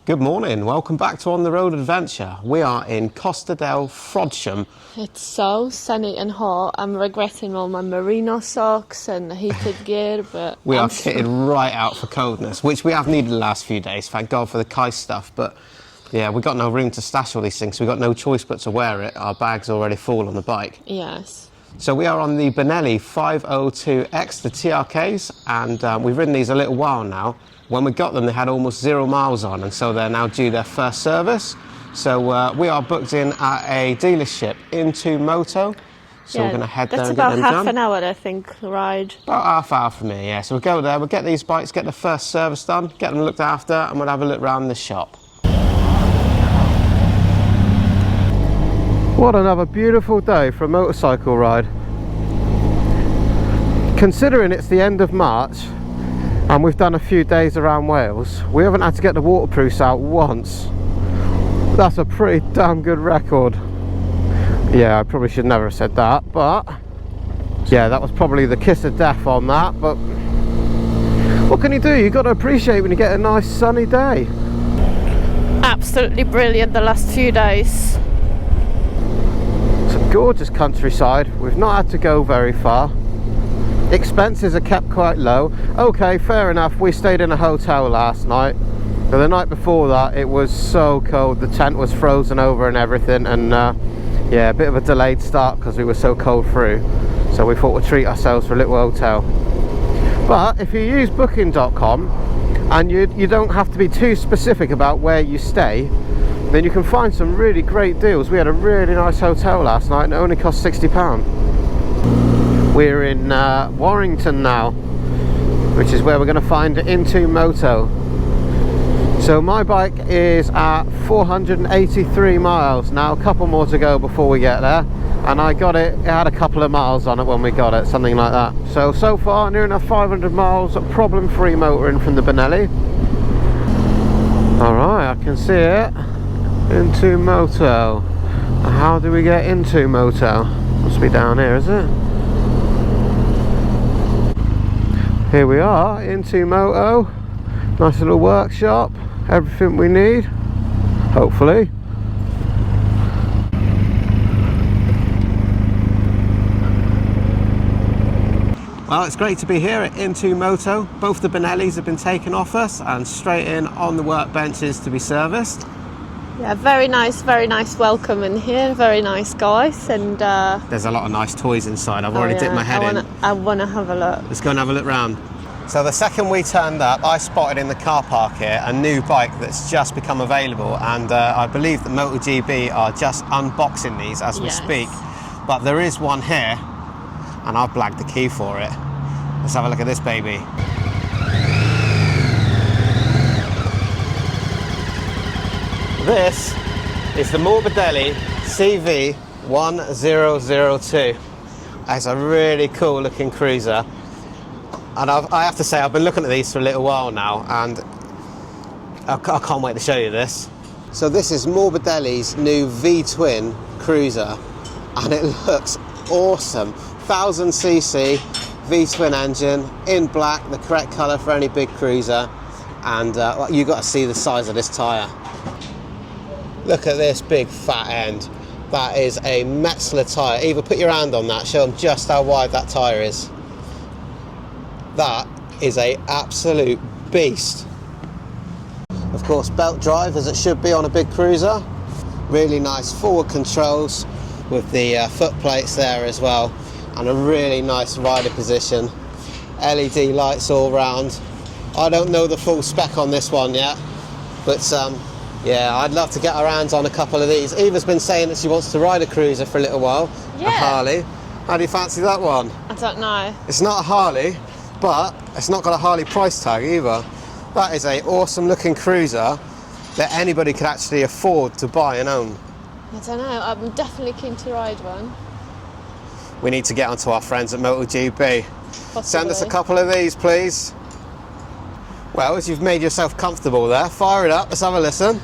Good morning, welcome back to On the Road Adventure. We are in Costa del Frodsham. It's so sunny and hot. I'm regretting all my merino socks and heated gear, but We are kitted right out for coldness, which we have needed the last few days, thank God for the Kai stuff, but yeah, we got no room to stash all these things, so we got no choice but to wear it. Our bag's already full on the bike. Yes. So we are on the Benelli 502X, the TRKs, and we've ridden these a little while now. When we got them, they had almost 0 miles on, and so they're now due their first service. So we are booked in at a dealership, IN2MOTO. So we're going to head there and get them done. That's about half an hour, I think, ride. About half hour from here, yeah. So we'll go there, we'll get these bikes, get the first service done, get them looked after, and we'll have a look around the shop. What another beautiful day for a motorcycle ride. Considering it's the end of March and we've done a few days around Wales, we haven't had to get the waterproofs out once. That's a pretty damn good record. Yeah, I probably should never have said that, but yeah, that was probably the kiss of death on that, but what can you do? You've got to appreciate when you get a nice sunny day. Absolutely brilliant the last few days. It's a gorgeous countryside. We've not had to go very far. Expenses are kept quite low. Okay, fair enough, we stayed in a hotel last night, but the night before that it was so cold, the tent was frozen over and everything, and yeah, a bit of a delayed start because we were so cold through, so we thought we'd treat ourselves for a little hotel. But if you use booking.com and you don't have to be too specific about where you stay, then you can find some really great deals. We had a really nice hotel last night and it only cost £60. We're in Warrington now, which is where we're going to find IN2MOTO. So my bike is at 483 miles now, a couple more to go before we get there, and I got it, it had a couple of miles on it when we got it, something like that. So far near enough 500 miles problem-free motoring from the Benelli. Alright, I can see it. IN2MOTO. How do we get into Moto? Must be down here, is it? Here we are, IN2MOTO. Nice little workshop, everything we need, hopefully. Well, it's great to be here at IN2MOTO. Both the Benellis have been taken off us and straight in on the workbenches to be serviced. Yeah, very nice welcome in here, very nice guys, and there's a lot of nice toys inside. I've already dipped my head in. I want to have a look. Let's go and have a look round. So the second we turned up, I spotted in the car park here a new bike that's just become available, and I believe that MotoGB are just unboxing these as we speak. But there is one here, and I've blagged the key for it. Let's have a look at this baby. This is the Morbidelli CV1002. It's a really cool looking cruiser. And I have to say, I've been looking at these for a little while now, and I can't wait to show you this. So this is Morbidelli's new V-twin cruiser, and it looks awesome. 1000cc V-twin engine in black, the correct colour for any big cruiser, and you've got to see the size of this tyre. Look at this big fat end. That is a Metzler tyre. Eva, put your hand on that, show them just how wide that tyre is. That is a absolute beast. Of course, belt drive as it should be on a big cruiser. Really nice forward controls with the foot plates there as well, and a really nice rider position. LED lights all round. I don't know the full spec on this one yet, but yeah, I'd love to get our hands on a couple of these. Eva's been saying that she wants to ride a cruiser for a little while, a Harley. How do you fancy that one? I don't know. It's not a Harley, but it's not got a Harley price tag either. That is an awesome looking cruiser that anybody could actually afford to buy and own. I don't know, I'm definitely keen to ride one. We need to get onto our friends at MotoGB. Possibly. Send us a couple of these, please. Well, as you've made yourself comfortable there, fire it up, let's have a listen.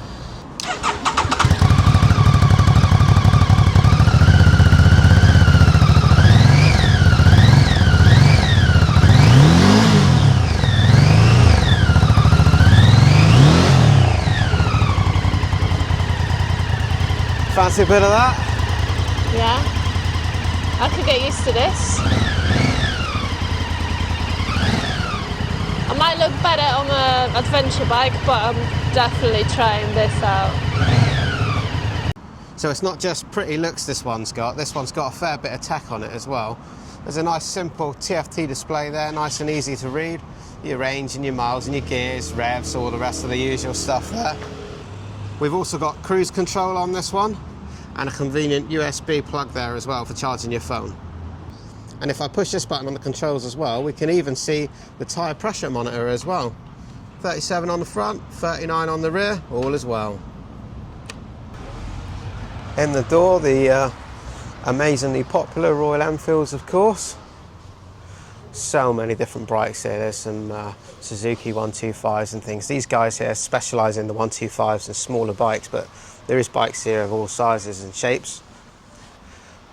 Fancy a bit of that? Yeah. I could get used to this. I might look better on an adventure bike, but I'm definitely trying this out. So it's not just pretty looks this one's got a fair bit of tech on it as well. There's a nice simple TFT display there, nice and easy to read. Your range and your miles and your gears, revs, all the rest of the usual stuff there. We've also got cruise control on this one and a convenient USB plug there as well for charging your phone. And if I push this button on the controls as well, we can even see the tyre pressure monitor as well. 37 on the front, 39 on the rear, all as well. In the door, the amazingly popular Royal Enfields, of course. So many different bikes here. There's some Suzuki 125s and things. These guys here specialise in the 125s and smaller bikes, but there is bikes here of all sizes and shapes.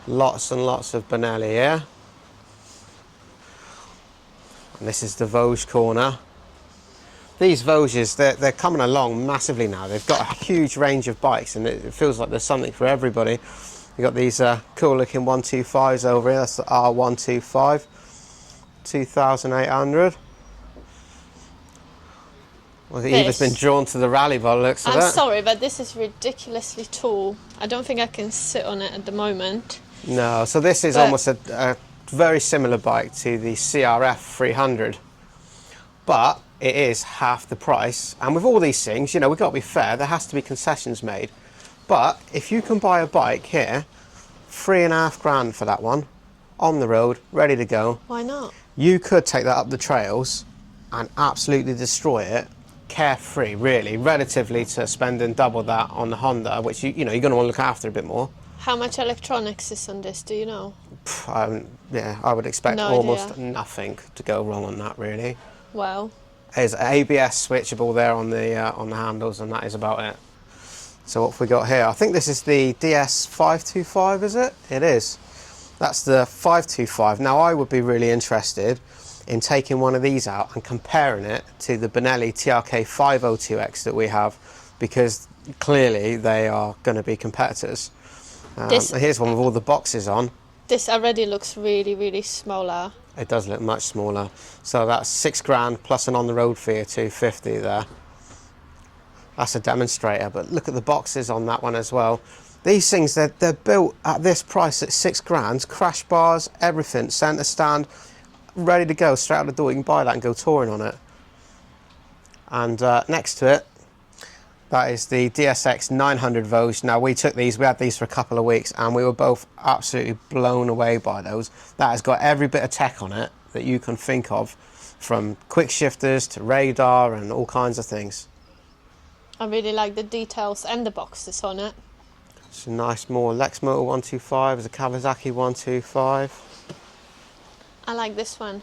Lots and lots of Benelli here. And this is the Vosges corner. These Vosges, they're coming along massively now. They've got a huge range of bikes and it feels like there's something for everybody. You've got these cool looking 125s over here. That's the R125, 2,800. Well, Eva's been drawn to the rally by the looks of it. I'm sorry, but this is ridiculously tall. I don't think I can sit on it at the moment. No, so this is almost a very similar bike to the CRF 300, but it is half the price. And with all these things, you know, we've got to be fair, there has to be concessions made. But if you can buy a bike here, 3.5 grand for that one, on the road, ready to go. Why not? You could take that up the trails and absolutely destroy it, carefree, really, relatively to spending double that on the Honda, which you know you're going to want to look after a bit more. How much electronics is on this? Do you know? Yeah, I would expect almost nothing to go wrong on that, really. Well, there's an ABS switchable there on the handles, and that is about it. So what have we got here? I think this is the DS525, is it? It is. That's the 525. Now I would be really interested in taking one of these out and comparing it to the Benelli TRK 502X that we have, because clearly they are going to be competitors. Here's one with all the boxes on. This already looks really, really smaller. It does look much smaller. So that's 6 grand plus an on-the-road fee of 250 there. That's a demonstrator, but look at the boxes on that one as well. These things, they're built at this price at 6 grand, crash bars, everything, centre stand, ready to go straight out the door. You can buy that and go touring on it. And next to it, that is the DSX 900 Vosges. Now we had these for a couple of weeks and we were both absolutely blown away by those. That has got every bit of tech on it that you can think of, from quick shifters to radar and all kinds of things. I really like the details and the boxes on it. It's a nice more X Motorbikes 125, there's a Kawasaki 125. I like this one.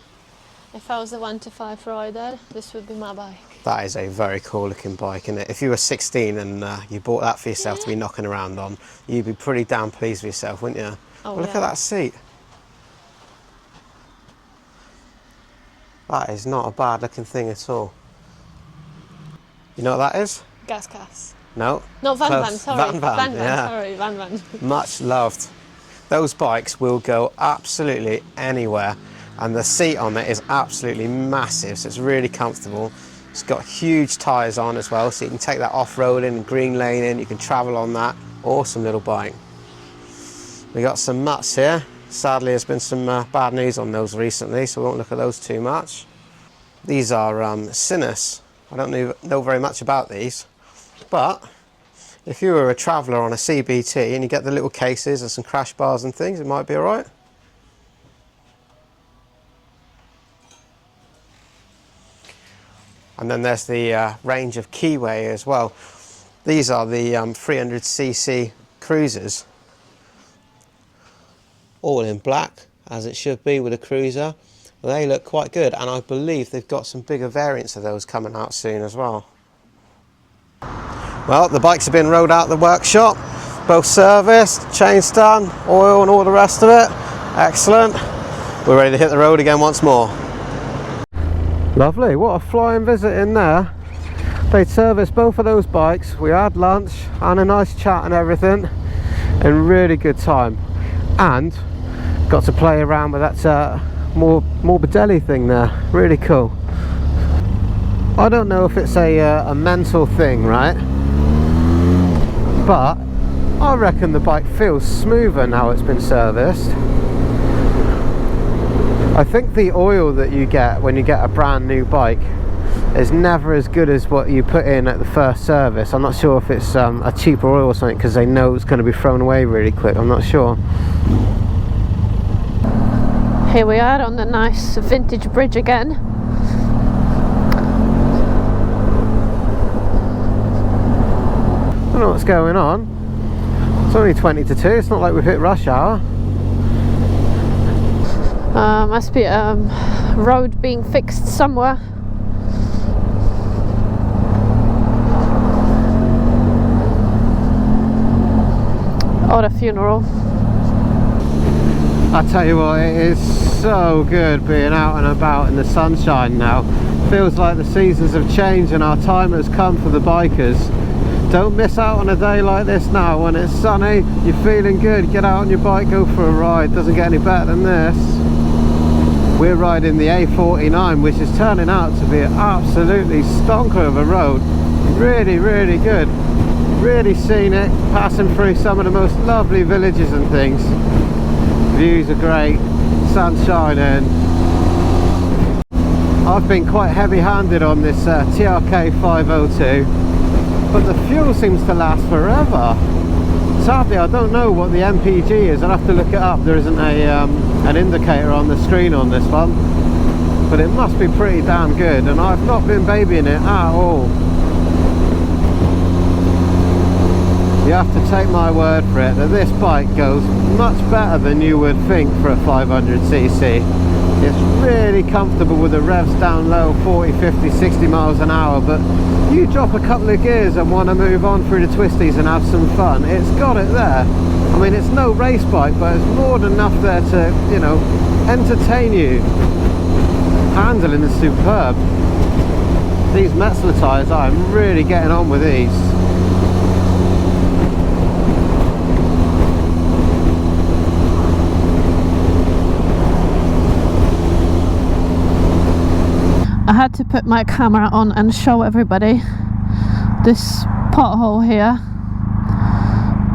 If I was a 125 rider, this would be my bike. That is a very cool looking bike, isn't it? If you were 16 and you bought that for yourself to be knocking around on, you'd be pretty damn pleased with yourself, wouldn't you? Oh, look at that seat. That is not a bad looking thing at all. You know what that is? Gas. No. No, Van, sorry. Van. Much loved. Those bikes will go absolutely anywhere, and the seat on it is absolutely massive, so it's really comfortable. It's got huge tyres on as well, so you can take that off-roading, green laning, you can travel on that. Awesome little bike. We got some mutts here. Sadly, there's been some bad news on those recently, so we won't look at those too much. These are Sinus. I don't know very much about these, but if you were a traveller on a CBT and you get the little cases and some crash bars and things, it might be alright. And then there's the range of keyway as well. These are the 300cc cruisers, all in black, as it should be with a cruiser. They look quite good, and I believe they've got some bigger variants of those coming out soon as well. Well, the bikes have been rode out the workshop, both serviced, chains done, oil and all the rest of it. Excellent. We're ready to hit the road again once more. Lovely, what a flying visit in there. They'd serviced both of those bikes, we had lunch and a nice chat and everything. in really good time, and got to play around with that more Benelli thing there. Really cool. I don't know if it's a mental thing, right? But I reckon the bike feels smoother now it's been serviced. I think the oil that you get when you get a brand new bike is never as good as what you put in at the first service. I'm not sure if it's a cheaper oil or something because they know it's going to be thrown away really quick. I'm not sure. Here we are on the nice vintage bridge again. I don't know what's going on. It's only 20 to 2, it's not like we've hit rush hour. Must be a road being fixed somewhere. Or a funeral. I tell you what, it is so good being out and about in the sunshine now. Feels like the seasons have changed and our time has come for the bikers. Don't miss out on a day like this now. When it's sunny, you're feeling good, get out on your bike, go for a ride. Doesn't get any better than this. We're riding the A49, which is turning out to be an absolutely stonker of a road. Really, really good. Really scenic, passing through some of the most lovely villages and things. Views are great, sun's shining. I've been quite heavy-handed on this TRK 502. But the fuel seems to last forever. Sadly, I don't know what the MPG is. I'll have to look it up. There isn't an indicator on the screen on this one, but it must be pretty damn good, and I've not been babying it at all. You have to take my word for it that this bike goes much better than you would think for a 500cc. It's really comfortable with the revs down low, 40, 50, 60 miles an hour, but you drop a couple of gears and want to move on through the twisties and have some fun, it's got it there. I mean, it's no race bike, but it's more than enough there to, you know, entertain you. Handling is superb. These Metzler tyres, I'm really getting on with these. I had to put my camera on and show everybody this pothole here.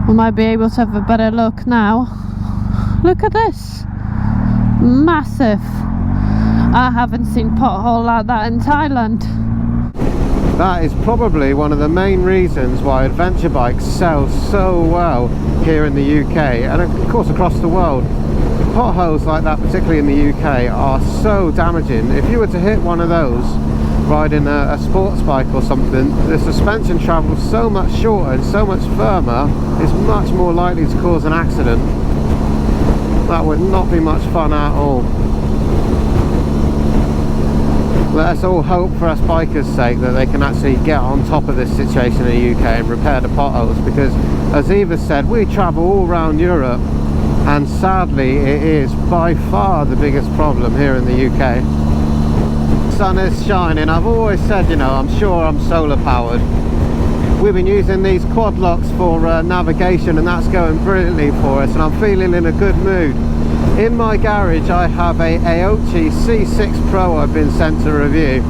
We might be able to have a better look now. Look at this, massive. I haven't seen pothole like that in Thailand. That is probably one of the main reasons why adventure bikes sell so well here in the UK and of course across the world. Potholes like that, particularly in the UK, are so damaging. If you were to hit one of those riding a sports bike or something, the suspension travels so much shorter and so much firmer, it's much more likely to cause an accident. That would not be much fun at all. Let us all hope for us bikers' sake that they can actually get on top of this situation in the UK and repair the potholes, because as Ewa said, we travel all around Europe and sadly it is by far the biggest problem here in the UK. The sun is shining. I've always said, you know, I'm sure I'm solar powered. We've been using these quad locks for navigation and that's going brilliantly for us, and I'm feeling in a good mood. In my garage I have a Aochi C6 Pro I've been sent to review,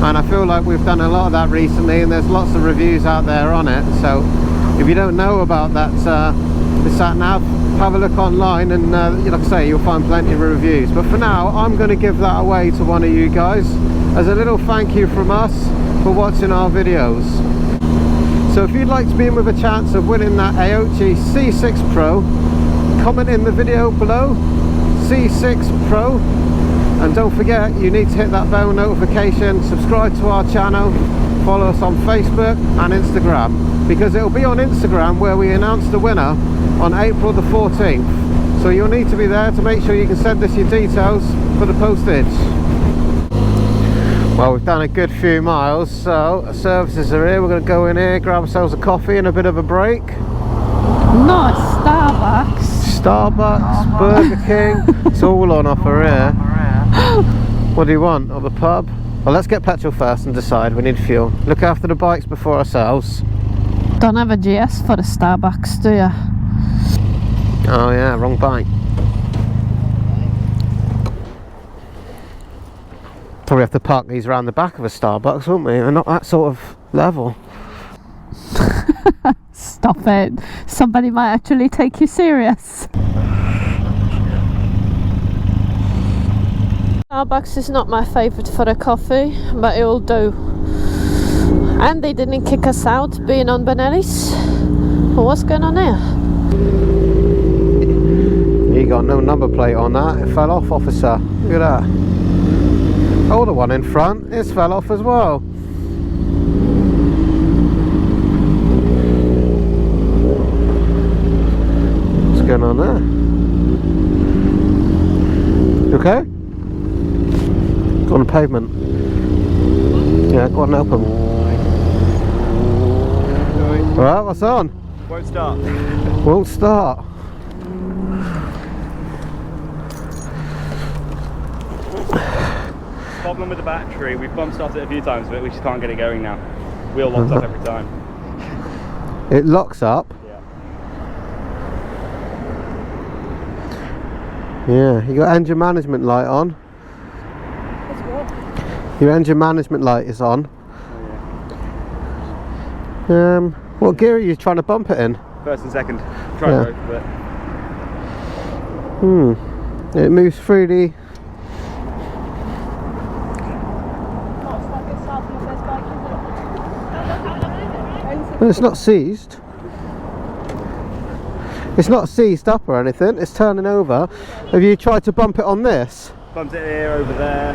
and I feel like we've done a lot of that recently and there's lots of reviews out there on it. So if you don't know about that sat nav, have a look online and like I say, you'll find plenty of reviews. But for now, I'm going to give that away to one of you guys as a little thank you from us for watching our videos. So if you'd like to be in with a chance of winning that Aochi C6 Pro, comment in the video below, C6 Pro, and don't forget you need to hit that bell notification, subscribe to our channel, follow us on Facebook and Instagram, because it'll be on Instagram where we announce the winner on April the 14th. So you'll need to be there to make sure you can send us your details for the postage. Well, we've done a good few miles, so services are here. We're going to go in here, grab ourselves a coffee and a bit of a break. Nice Starbucks, Burger King, it's all on offer here. What do you want? Or the pub? Well, let's get petrol first and decide. We need fuel. Look after the bikes before ourselves. Don't have a GS for the Starbucks, do you? Oh yeah, wrong bike. Probably have to park these around the back of a Starbucks, wouldn't we? They're not that sort of level. Stop it. Somebody might actually take you serious. Starbucks is not my favourite for a coffee, but it will do. And they didn't kick us out being on Benelli's. Well, what's going on here? You got no number plate on that. It fell off, officer. Look at that. Oh, the one in front, it's fell off as well. What's going on there? You okay? Go on the pavement. Yeah, go on and help him. Alright, what's on? Won't start. Won't start. Problem with the battery, we've bump started it a few times, but we just can't get it going now. Wheel locks up every time. It locks up? Yeah, you got engine management light on. Your engine management light is on. Oh, yeah. What gear are you trying to bump it in? First and second. Try both, but... It moves freely. Well, it's not seized. It's not seized up or anything. It's turning over. Have you tried to bump it on this? Bumped it here, over there.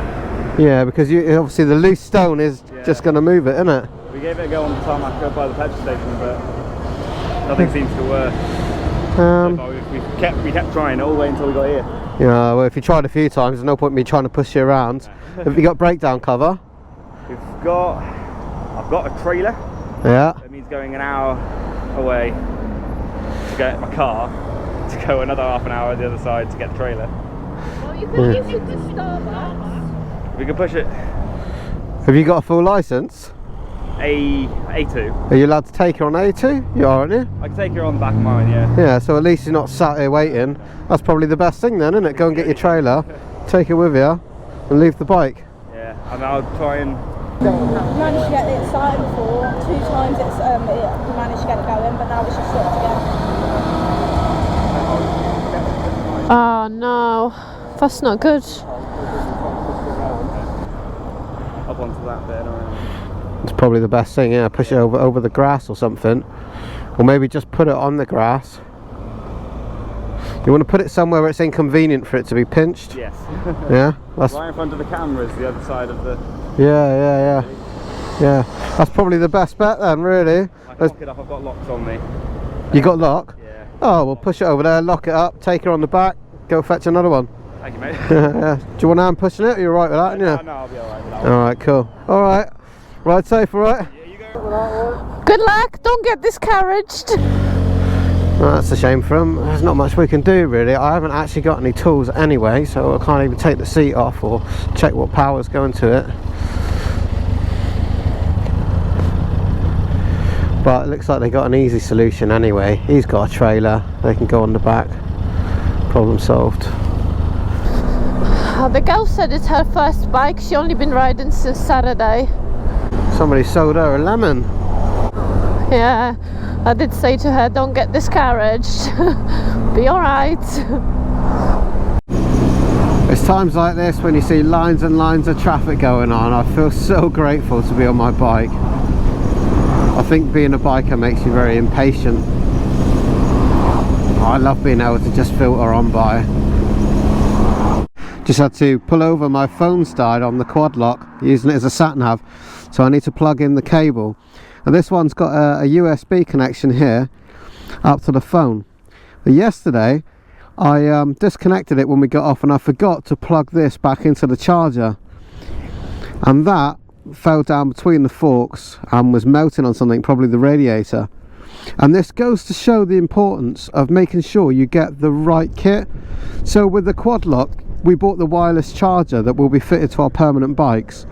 Yeah, because obviously the loose stone is just going to move it, isn't it? We gave it a go on the tarmac up by the petrol station, but nothing seems to work. So far, we kept trying all the way until we got here. Yeah, well, if you tried a few times, there's no point in me trying to push you around. Have you got breakdown cover? I've got a trailer. Yeah. That means going an hour away to get my car, to go another half an hour the other side to get the trailer. Well, you can use it to Starbucks. We can push it. Have you got a full licence? A2. Are you allowed to take her on A2? You are, aren't you? I can take her on the back of mine, yeah. Yeah, so at least you're not sat here waiting. That's probably the best thing then, isn't it? Go and get your trailer, take it with you, and leave the bike. Yeah, and I'll try and... Managed to get it started before. 2 times we managed to get it going, but now it's just stopped again. Oh no, that's not good. Up onto that bit. It's probably the best thing, yeah. Push it over the grass or something. Or maybe just put it on the grass. You want to put it somewhere where it's inconvenient for it to be pinched? Yes. Yeah? That's... right in front of the cameras, the other side of the... Yeah. That's probably the best bet then, really. I can lock it up, I've got locks on me. You got lock? Yeah. Oh, well push it over there, lock it up, take her on the back, go fetch another one. Thank you, mate. Yeah. Do you want hand pushing it? Are you alright with that? No, I'll be alright with that one. Alright, cool. Alright. Ride safe, alright? Yeah, you go. Good luck, don't get discouraged. Well, that's a shame for him. There's not much we can do really. I haven't actually got any tools anyway, so I can't even take the seat off or check what power's going to it. But it looks like they got an easy solution anyway. He's got a trailer, they can go on the back. Problem solved. The girl said it's her first bike. She only been riding since Saturday. Somebody sold her a lemon. Yeah, I did say to her, don't get discouraged. Be alright. It's times like this when you see lines and lines of traffic going on. I feel so grateful to be on my bike. I think being a biker makes you very impatient. I love being able to just filter on by. Just had to pull over, my phone's died on the quad lock, using it as a sat nav, so I need to plug in the cable. And this one's got a USB connection here up to the phone. But yesterday I disconnected it when we got off and I forgot to plug this back into the charger, and that fell down between the forks and was melting on something, probably the radiator. And this goes to show the importance of making sure you get the right kit. So with the quad lock we bought the wireless charger that will be fitted to our permanent bikes,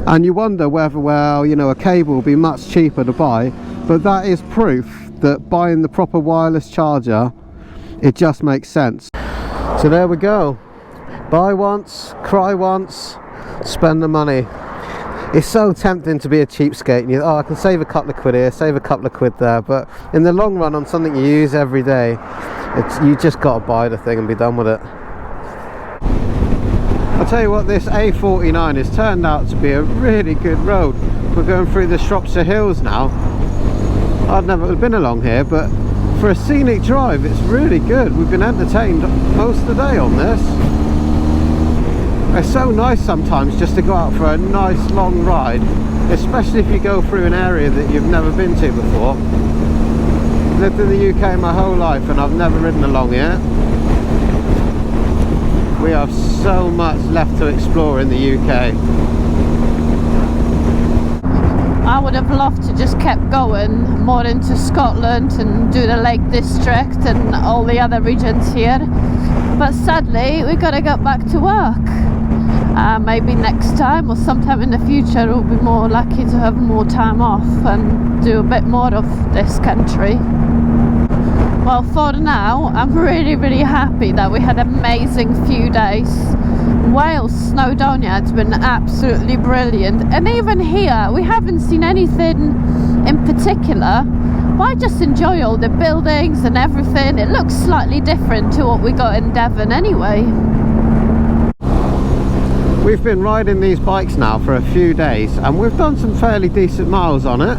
and you wonder whether, well, you know, a cable will be much cheaper to buy, but that is proof that buying the proper wireless charger It just makes sense. So there we go. Buy once, cry once, spend the money. It's so tempting to be a cheapskate and I can save a couple of quid here, save a couple of quid there, but in the long run on something you use every day, you just got to buy the thing and be done with it. I'll tell you what, this A49 has turned out to be a really good road. We're going through the Shropshire Hills now. I've never been along here, but for a scenic drive it's really good. We've been entertained most of the day on this. It's so nice sometimes just to go out for a nice long ride, especially if you go through an area that you've never been to before. I've lived in the UK my whole life and I've never ridden along here. We have so much left to explore in the UK. I would have loved to just kept going more into Scotland and do the Lake District and all the other regions here, but sadly we gotta get back to work. Maybe next time or sometime in the future we'll be more lucky to have more time off and do a bit more of this country. Well, for now I'm really happy that we had an amazing few days. Wales, Snowdonia, it's been absolutely brilliant, and even here we haven't seen anything in particular, but I just enjoy all the buildings and everything. It looks slightly different to what we got in Devon anyway. We've been riding these bikes now for a few days and we've done some fairly decent miles on it,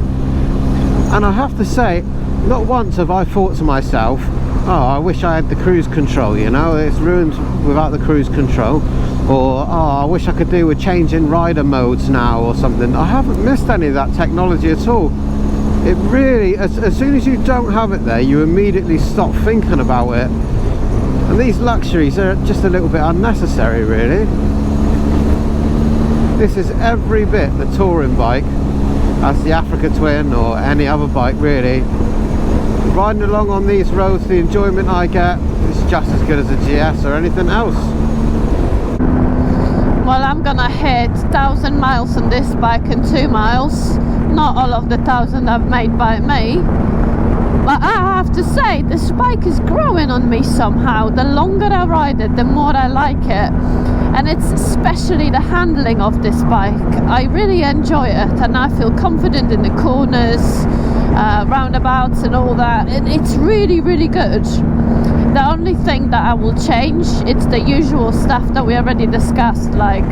and I have to say, not once have I thought to myself, oh, I wish I had the cruise control, you know, it's ruined without the cruise control, or oh, I wish I could do with changing rider modes now or something. I haven't missed any of that technology at all. It really, as soon as you don't have it there, you immediately stop thinking about it, and these luxuries are just a little bit unnecessary really. This is every bit the touring bike as the Africa Twin or any other bike really. Riding along on these roads, the enjoyment I get is just as good as a GS or anything else. Well, I'm gonna hit 1,000 miles on this bike in 2 miles. Not all of the 1,000 I've made by me, but I have to say this bike is growing on me somehow. The longer I ride it, the more I like it, and it's especially the handling of this bike. I really enjoy it and I feel confident in the corners, roundabouts and all that, and it's really good. The only thing that I will change, it's the usual stuff that we already discussed, like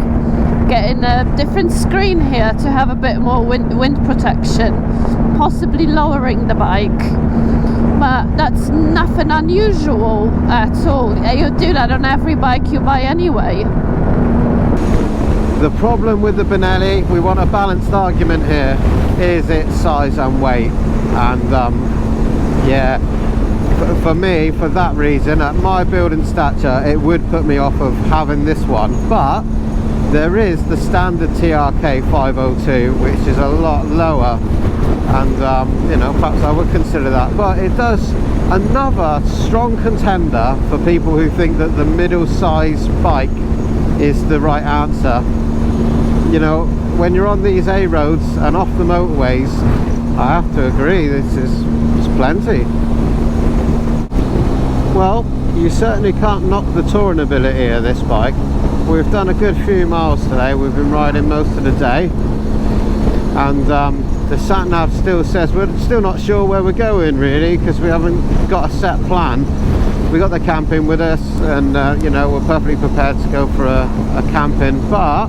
getting a different screen here to have a bit more wind protection, possibly lowering the bike, but that's nothing unusual at all. You do that on every bike you buy anyway. The problem with the Benelli, we want a balanced argument here, is its size and weight, and yeah, for me, for that reason, at my build and stature, it would put me off of having this one. But there is the standard TRK 502, which is a lot lower, and you know, perhaps I would consider that. But it does another strong contender for people who think that the middle size bike is the right answer. You know, when you're on these A roads and off the motorways, I have to agree, it's plenty. Well, you certainly can't knock the touring ability of this bike. We've done a good few miles today. We've been riding most of the day, and the sat nav still says we're still not sure where we're going really, because we haven't got a set plan. We got the camping with us, and you know, we're perfectly prepared to go for a camping, but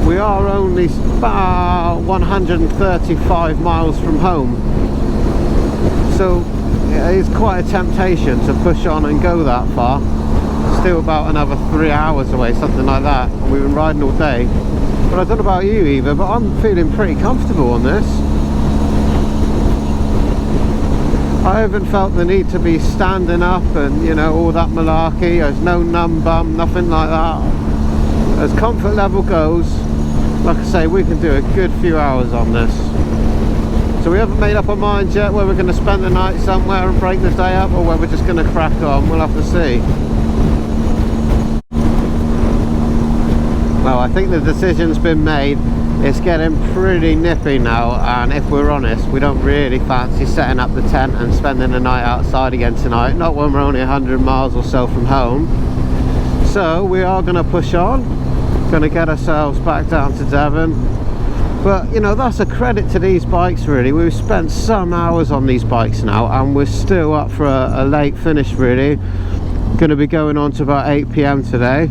we are only about 135 miles from home, so it's quite a temptation to push on and go that far. Still about another 3 hours away, something like that, and we've been riding all day. But I don't know about you either, but I'm feeling pretty comfortable on this. I haven't felt the need to be standing up and, you know, all that malarkey. There's no numb bum, nothing like that. As comfort level goes, like I say, we can do a good few hours on this. So we haven't made up our minds yet whether we're going to spend the night somewhere and break the day up, or whether we're just going to crack on. We'll have to see. Well, I think the decision's been made. It's getting pretty nippy now, and if we're honest, we don't really fancy setting up the tent and spending the night outside again tonight, not when we're only 100 miles or so from home. So we are going to push on, going to get ourselves back down to Devon. But you know, that's a credit to these bikes really. We've spent some hours on these bikes now, and we're still up for a late finish really. Going to be going on to about 8 PM today.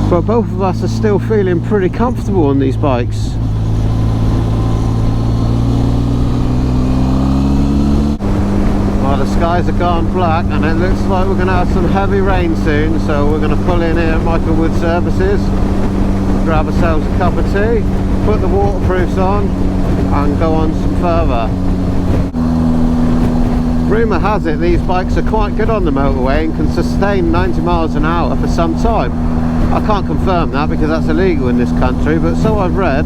But both of us are still feeling pretty comfortable on these bikes. Well, the skies are gone black and it looks like we're going to have some heavy rain soon, so we're going to pull in here at Michael Wood Services, grab ourselves a cup of tea, put the waterproofs on and go on some further. Rumour has it these bikes are quite good on the motorway and can sustain 90 miles an hour for some time. I can't confirm that because that's illegal in this country, but so I've read.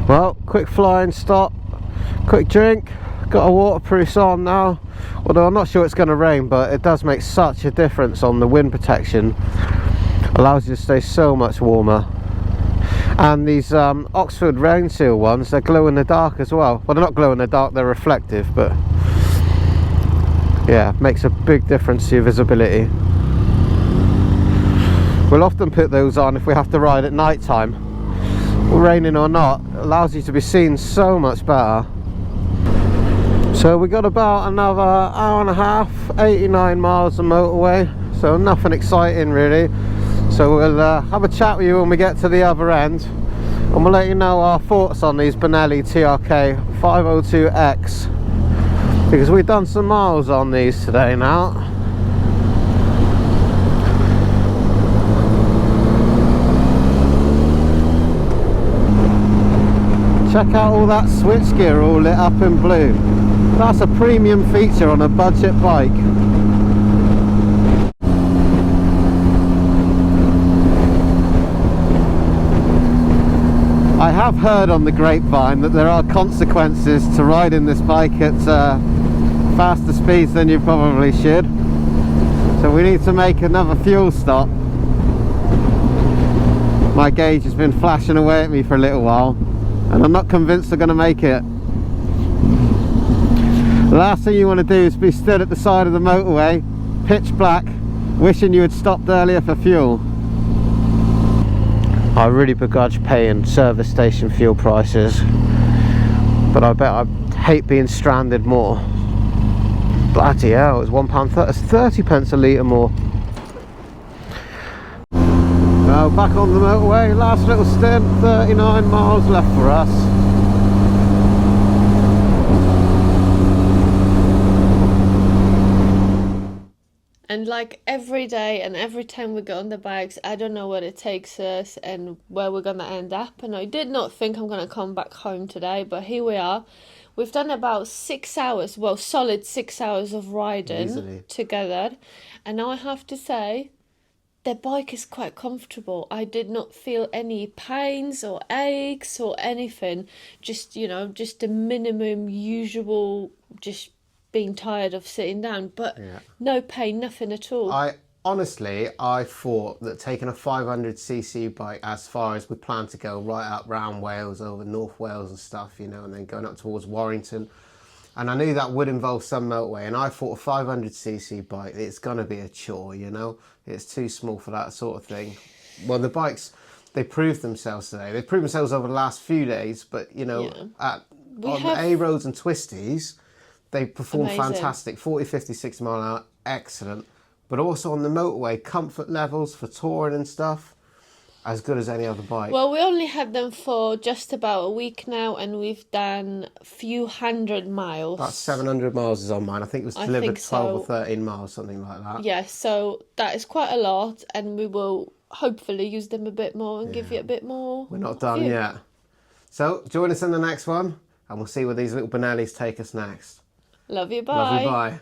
Well, quick flying stop, quick drink, got our waterproofs on now. Although I'm not sure it's going to rain, but it does make such a difference on the wind protection. Allows you to stay so much warmer. And these Oxford rain seal ones, they're glow in the dark as well. Well, they're not glow in the dark, they're reflective, but yeah, makes a big difference to your visibility. We'll often put those on if we have to ride at night time, raining or not. It allows you to be seen so much better. So we got about another hour and a half, 89 miles of motorway, so nothing exciting really. So we'll have a chat with you when we get to the other end, and we'll let you know our thoughts on these Benelli TRK 502X, because we've done some miles on these today now. Check out all that switchgear all lit up in blue. That's a premium feature on a budget bike. I have heard on the grapevine that there are consequences to riding this bike at faster speeds than you probably should. So we need to make another fuel stop. My gauge has been flashing away at me for a little while, and I'm not convinced they're going to make it. The last thing you want to do is be stood at the side of the motorway, pitch black, wishing you had stopped earlier for fuel. I really begrudge paying service station fuel prices, but I bet I hate being stranded more. Bloody hell, it's £1.30, it's 30 pence a litre more. Now back on the motorway, last little stint, 39 miles left for us. And like every day and every time we go on the bikes, I don't know where it takes us and where we're gonna end up. And I did not think I'm gonna come back home today, but here we are. We've done about 6 hours, well, solid 6 hours of riding Easily together. And now I have to say, the bike is quite comfortable. I did not feel any pains or aches or anything. Just, you know, just the minimum usual, just being tired of sitting down, but yeah, no pain, nothing at all. I thought that taking a 500cc bike as far as we plan to go, right up round Wales, over North Wales and stuff, you know, and then going up towards Warrington, and I knew that would involve some motorway, and I thought a 500cc bike, it's going to be a chore, you know, it's too small for that sort of thing. Well, the bikes, they proved themselves today. They've proved themselves over the last few days, but you know, yeah, on the A roads and twisties, they perform fantastic. 40, 50, 60 mile an hour, excellent. But also on the motorway, comfort levels for touring and stuff, as good as any other bike. Well, we only had them for just about a week now, and we've done a few hundred miles. About 700 miles is on mine. I think it was delivered 12 or 13 miles, something like that. Yeah, so that is quite a lot, and we will hopefully use them a bit more and give you a bit more. We're not done yet. So join us in the next one, and we'll see where these little Benellis take us next. Love you, bye. Love you, bye.